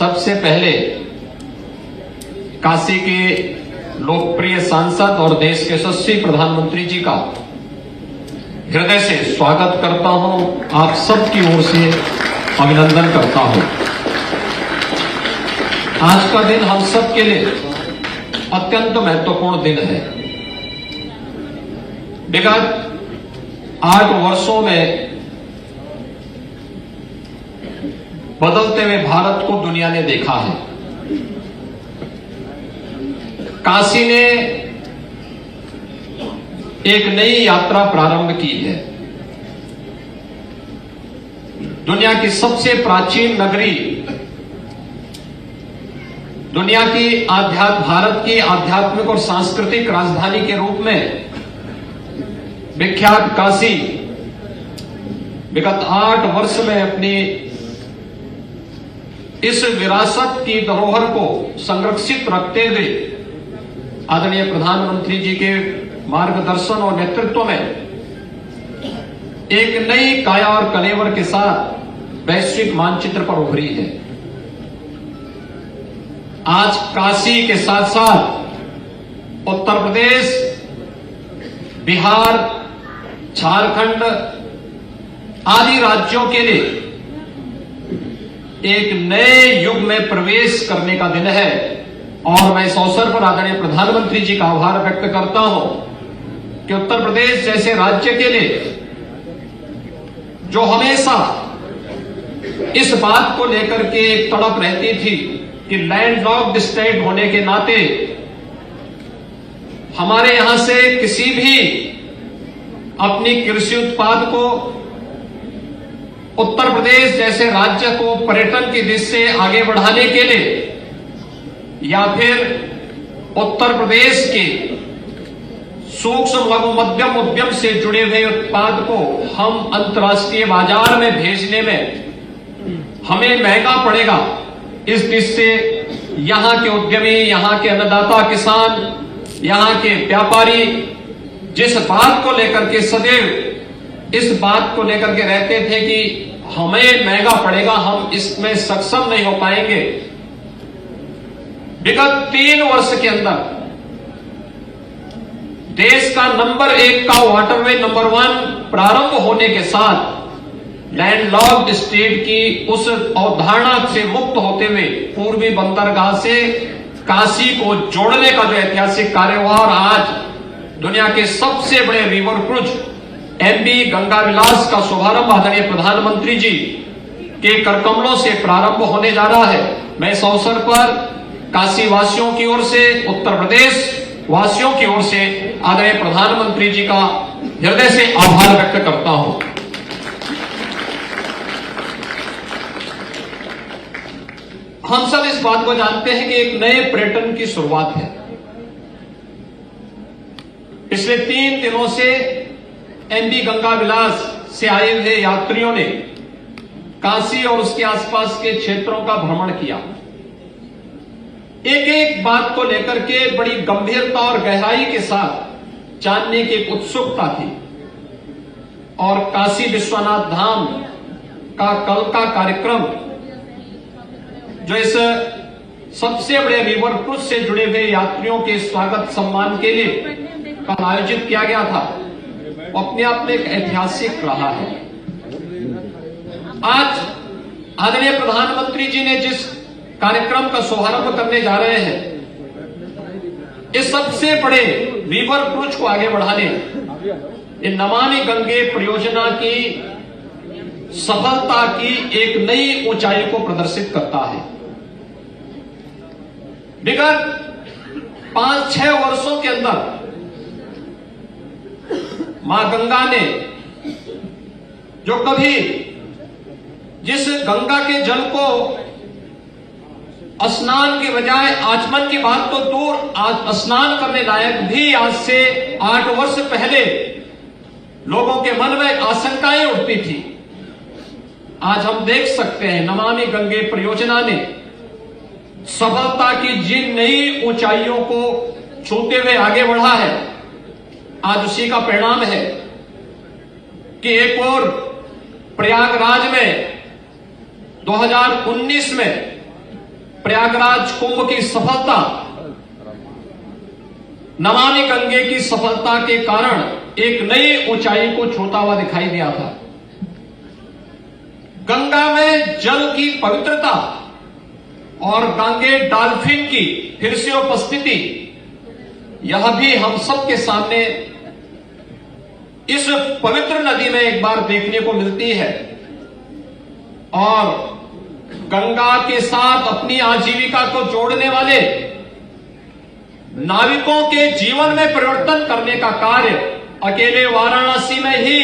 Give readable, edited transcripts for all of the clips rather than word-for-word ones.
सबसे पहले काशी के लोकप्रिय सांसद और देश के यशस्वी प्रधानमंत्री जी का हृदय से स्वागत करता हूं, आप सबकी ओर से अभिनंदन करता हूं। आज का दिन हम सब के लिए अत्यंत महत्वपूर्ण दिन है। विगत 8 वर्षों में बदलते हुए भारत को दुनिया ने देखा है। काशी ने एक नई यात्रा प्रारंभ की है। दुनिया की सबसे प्राचीन नगरी, दुनिया की भारत की आध्यात्मिक और सांस्कृतिक राजधानी के रूप में विख्यात काशी विगत 8 वर्ष में अपनी इस विरासत की धरोहर को संरक्षित रखते हुए आदरणीय प्रधानमंत्री जी के मार्गदर्शन और नेतृत्व में एक नई काया और कलेवर के साथ वैश्विक मानचित्र पर उभरी है। आज काशी के साथ साथ उत्तर प्रदेश, बिहार, झारखंड आदि राज्यों के लिए एक नए युग में प्रवेश करने का दिन है और मैं इस अवसर पर आदरणीय प्रधानमंत्री जी का आभार व्यक्त करता हूं कि उत्तर प्रदेश जैसे राज्य के लिए जो हमेशा इस बात को लेकर के एक तड़प रहती थी कि लैंडलॉक्ड स्टेट होने के नाते हमारे यहां से किसी भी अपनी कृषि उत्पाद को उत्तर प्रदेश जैसे राज्य को पर्यटन की दृष्टि से आगे बढ़ाने के लिए या फिर उत्तर प्रदेश के सूक्ष्म लघु मध्यम उद्यम से जुड़े हुए उत्पाद को हम अंतर्राष्ट्रीय बाजार में भेजने में हमें महंगा पड़ेगा, इस दृष्टि से यहां के उद्यमी, यहां के अन्नदाता किसान, यहां के व्यापारी जिस बात को लेकर के सदैव इस बात को लेकर के रहते थे कि हमें महंगा पड़ेगा, हम इसमें सक्षम नहीं हो पाएंगे। विगत 3 वर्ष के अंदर देश का नंबर 1 का वाटरवे नंबर 1 प्रारंभ होने के साथ लैंडलॉक्ड स्टेट की उस अवधारणा से मुक्त होते हुए पूर्वी बंदरगाह से काशी को जोड़ने का जो ऐतिहासिक कार्य हुआ और आज दुनिया के सबसे बड़े रिवर क्रूज एमवी गंगा विलास का शुभारंभ आदरणीय प्रधानमंत्री जी के करकमलों से प्रारंभ होने जा रहा है। मैं इस अवसर पर काशी वासियों की ओर से, उत्तर प्रदेश वासियों की ओर से आदरणीय प्रधानमंत्री जी का हृदय से आभार व्यक्त करता हूं। हम सब इस बात को जानते हैं कि एक नए पर्यटन की शुरुआत है। पिछले 3 दिनों से एमवी गंगा विलास से आए हुए यात्रियों ने काशी और उसके आसपास के क्षेत्रों का भ्रमण किया। एक एक बात को लेकर के बड़ी गंभीरता और गहराई के साथ जानने की उत्सुकता थी और काशी विश्वनाथ धाम का कल का कार्यक्रम जो इस सबसे बड़े रिवर क्रूज से जुड़े हुए यात्रियों के स्वागत सम्मान के लिए कल आयोजित किया गया था, अपने आप में एक ऐतिहासिक रहा है। आज आदरणीय प्रधानमंत्री जी ने जिस कार्यक्रम का शुभारंभ करने जा रहे हैं, इस सबसे बड़े रिवर क्रूज को आगे बढ़ाने, ये नमामि गंगे परियोजना की सफलता की एक नई ऊंचाई को प्रदर्शित करता है। विगत 5-6 वर्षों के अंदर मां गंगा ने जो कभी जिस गंगा के जल को स्नान के बजाय आचमन की बात तो दूर, आज स्नान करने लायक भी आज से 8 वर्ष पहले लोगों के मन में आशंकाएं उठती थी, आज हम देख सकते हैं नमामि गंगे परियोजना ने सफलता की जिन नई ऊंचाइयों को छूते हुए आगे बढ़ा है, आज उसी का परिणाम है कि एक और प्रयागराज में 2019 में प्रयागराज कुंभ की सफलता, नमामि गंगे की सफलता के कारण एक नई ऊंचाई को छूता हुआ दिखाई दिया था। गंगा में जल की पवित्रता और गंगे डॉल्फिन की फिर से उपस्थिति, यह भी हम सबके सामने इस पवित्र नदी में एक बार देखने को मिलती है। और गंगा के साथ अपनी आजीविका को जोड़ने वाले नाविकों के जीवन में परिवर्तन करने का कार्य अकेले वाराणसी में ही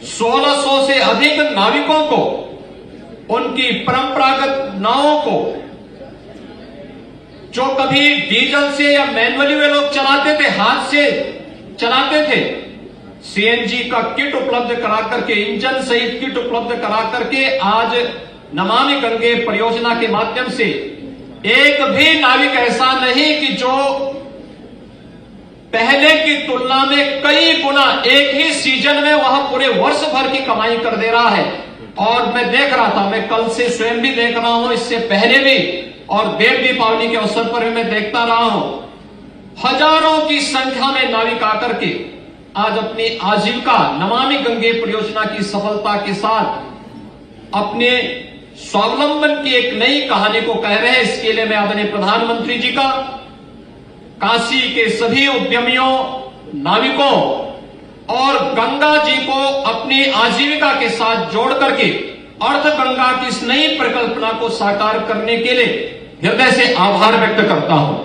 1600 से अधिक नाविकों को, उनकी परंपरागत नावों को, जो कभी डीजल से या मैनुअली वे लोग चलाते थे, हाथ से चलाते थे, सीएनजी का किट उपलब्ध करा करके, इंजन सहित किट उपलब्ध करा करके आज नमामि गंगे परियोजना के माध्यम से एक भी नाविक ऐसा नहीं कि जो पहले की तुलना में कई गुना एक ही सीजन में वह पूरे वर्ष भर की कमाई कर दे रहा है। और मैं देख रहा था, मैं कल से स्वयं भी देख रहा हूं, इससे पहले भी और देव दीपावली के अवसर पर भी मैं देखता रहा हूं, हजारों की संख्या में नाविक आकर के आज अपनी आजीविका नमामि गंगे परियोजना की सफलता के साथ अपने स्वावलंबन की एक नई कहानी को कह रहे हैं। इसके लिए मैं आदरणीय प्रधानमंत्री जी का, काशी के सभी उद्यमियों, नाविकों और गंगा जी को अपनी आजीविका के साथ जोड़ करके अर्थ गंगा की इस नई परिकल्पना को साकार करने के लिए हृदय से आभार व्यक्त करता हूं।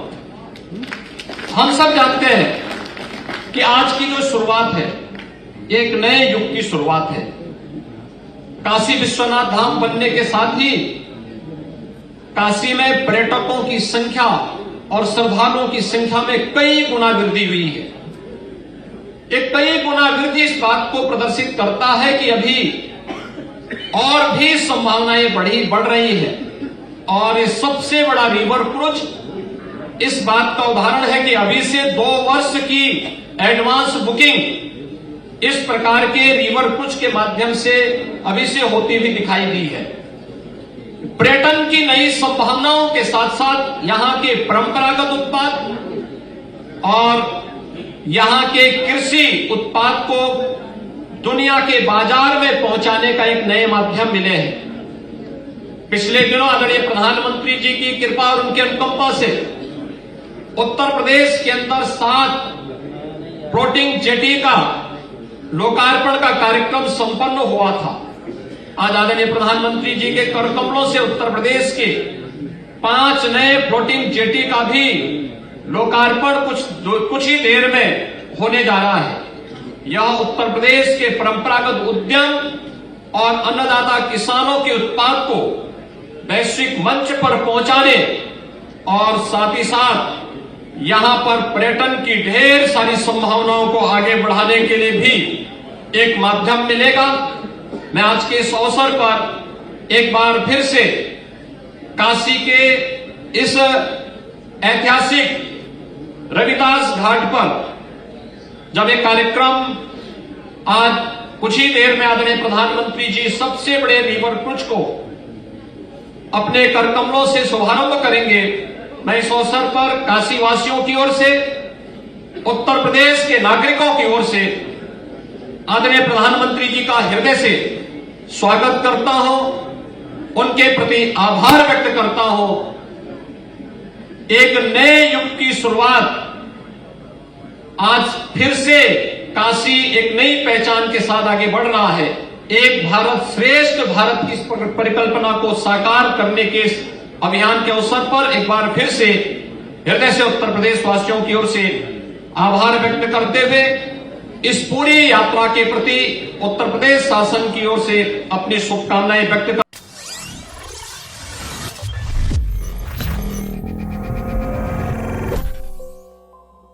हम सब जानते हैं कि आज की जो शुरुआत है, एक नए युग की शुरुआत है। काशी विश्वनाथ धाम बनने के साथ ही काशी में पर्यटकों की संख्या और श्रद्धालुओं की संख्या में कई गुना वृद्धि हुई है। एक कई गुना वृद्धि इस बात को प्रदर्शित करता है कि अभी और भी संभावनाएं बढ़ रही है। और ये सबसे बड़ा रिवर क्रूज इस बात का उदाहरण है कि अभी से 2 वर्ष की एडवांस बुकिंग इस प्रकार के रिवर क्रूज के माध्यम से अभी से होती हुई दिखाई दी है। पर्यटन की नई संभावनाओं के साथ साथ यहां के परंपरागत उत्पाद और यहां के कृषि उत्पाद को दुनिया के बाजार में पहुंचाने का एक नए माध्यम मिले हैं। पिछले दिनों आदरणीय प्रधानमंत्री जी की कृपा और उनके अनुकंपा से उत्तर प्रदेश के अंदर 7 फ्लोटिंग जेटी का लोकार्पण का कार्यक्रम संपन्न हुआ था। आज आदरणीय प्रधानमंत्री जी के कर कमलों से उत्तर प्रदेश के 5 नए फ्लोटिंग जेटी का भी लोकार्पण कुछ ही देर में होने जा रहा है। यह उत्तर प्रदेश के परंपरागत उद्यम और अन्नदाता किसानों के उत्पाद को वैश्विक मंच पर पहुंचाने और साथ ही साथ यहां पर पर्यटन की ढेर सारी संभावनाओं को आगे बढ़ाने के लिए भी एक माध्यम मिलेगा। मैं आज के इस अवसर पर एक बार फिर से काशी के इस ऐतिहासिक रविदास घाट पर जब एक कार्यक्रम आज कुछ ही देर में आदरणीय प्रधानमंत्री जी सबसे बड़े रिवर क्रूज को अपने कर कमलों से शुभारंभ करेंगे, मैं इस अवसर पर काशी वासियों की ओर से, उत्तर प्रदेश के नागरिकों की ओर से आदरणीय प्रधानमंत्री जी का हृदय से स्वागत करता हूं, उनके प्रति आभार व्यक्त करता हूं। एक नए युग की शुरुआत आज फिर से काशी एक नई पहचान के साथ आगे बढ़ रहा है। एक भारत श्रेष्ठ भारत की परिकल्पना को साकार करने के इस अभियान के अवसर पर एक बार फिर से हृदय से उत्तर प्रदेश वासियों की ओर से आभार व्यक्त करते हुए इस पूरी यात्रा के प्रति उत्तर प्रदेश शासन की ओर से अपनी शुभकामनाएं व्यक्त